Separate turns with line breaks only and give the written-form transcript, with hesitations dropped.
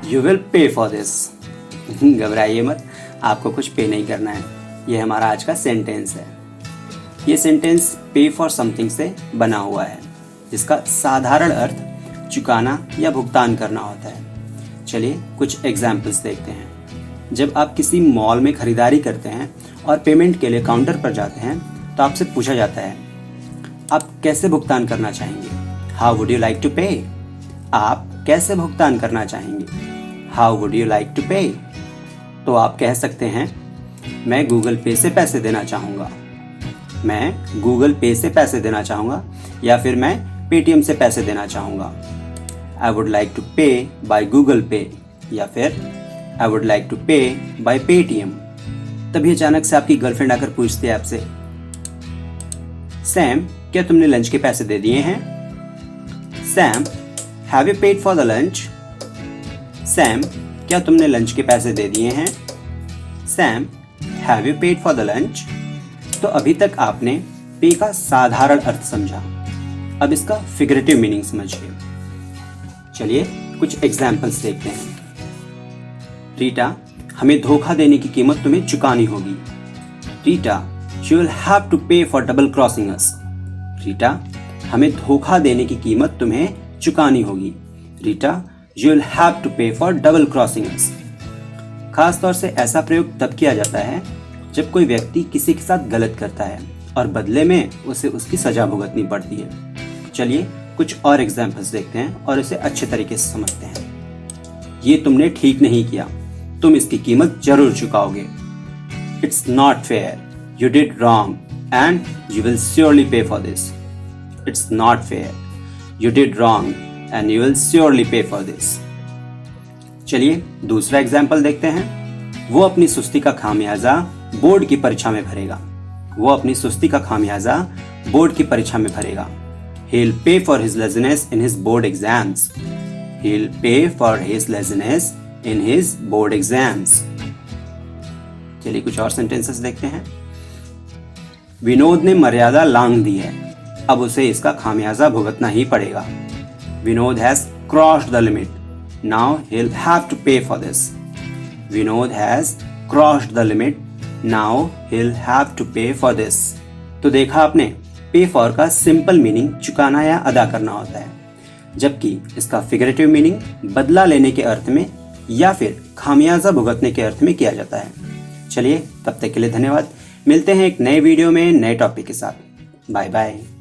You will pay for this. घबराइए मत, आपको कुछ पे नहीं करना है। ये हमारा आज का सेंटेंस है। ये सेंटेंस पे फॉर समथिंग से बना हुआ है, जिसका साधारण अर्थ चुकाना या भुगतान करना होता है। चलिए कुछ एग्जाम्पल्स देखते हैं। जब आप किसी मॉल में खरीदारी करते हैं और पेमेंट के लिए काउंटर पर जाते हैं तो आपसे पूछा जाता है, आप कैसे भुगतान करना चाहेंगे? How would you like to pay? आप कैसे भुगतान करना चाहेंगे? How would you like to pay? तो आप कह सकते हैं, मैं गूगल पे से पैसे देना चाहूँगा। मैं गूगल पे से पैसे देना चाहूँगा, या फिर मैं पेटीएम से पैसे देना चाहूँगा। आई वुड लाइक टू पे बाय गूगल पे, या फिर आई वुड लाइक टू पे बाय पेटीएम। तभी अचानक से आपकी गर्लफ्रेंड आकर पूछती है आपसे, सैम क्या तुमने लंच के पैसे दे दिए हैं? Sam have you paid for the lunch? Sam क्या तुमने लंच के पैसे दे दिए हैं? Sam have you paid for the lunch? तो अभी तक आपने पे का साधारण अर्थ समझा, अब इसका फिगरेटिव मीनिंग समझिए। चलिए कुछ एग्जाम्पल्स देखते हैं। रीटा, हमें धोखा देने की कीमत तुम्हें चुकानी होगी। Rita, you will have to pay for double crossing us. Rita, हमें धोखा देने की कीमत तुम्हें चुकानी होगी। Rita, you will have to pay for double crossing us. खास तौर से ऐसा प्रयोग तब किया जाता है जब कोई व्यक्ति किसी के साथ गलत करता है और बदले में उसे उसकी सजा भुगतनी पड़ती है। चलिए कुछ और एग्जाम्पल्स देखते हैं और इसे अच्छे तरीके से समझते हैं। ये तुमने ठीक नहीं किया, तुम इसकी कीमत जरूर चुकाओगे। It's not fair. You did wrong and you will surely pay for this. It's not fair. You did wrong and you will surely pay for this. चलिए दूसरा एग्जाम्पल देखते हैं। वो अपनी सुस्ती का खामियाजा बोर्ड की परीक्षा में भरेगा। वो अपनी सुस्ती का खामियाजा बोर्ड की परीक्षा में भरेगा। He'll pay for his laziness in his board exams. He'll pay for his laziness in his board exams. चलिए कुछ और सेंटेंसेस देखते हैं। विनोद ने मर्यादा लांघ दी है, अब उसे इसका खामियाजा भुगतना ही पड़ेगा। Vinod has crossed the limit, now he'll have to pay for this. Vinod has crossed the limit, now he'll have to pay for this. तो देखा आपने, पे फॉर का सिंपल मीनिंग चुकाना या अदा करना होता है, जबकि इसका फिगरेटिव मीनिंग बदला लेने के अर्थ में या फिर खामियाजा भुगतने के अर्थ में किया जाता है। चलिए तब तक के लिए धन्यवाद। मिलते हैं एक नए वीडियो में नए टॉपिक के साथ। Bye bye.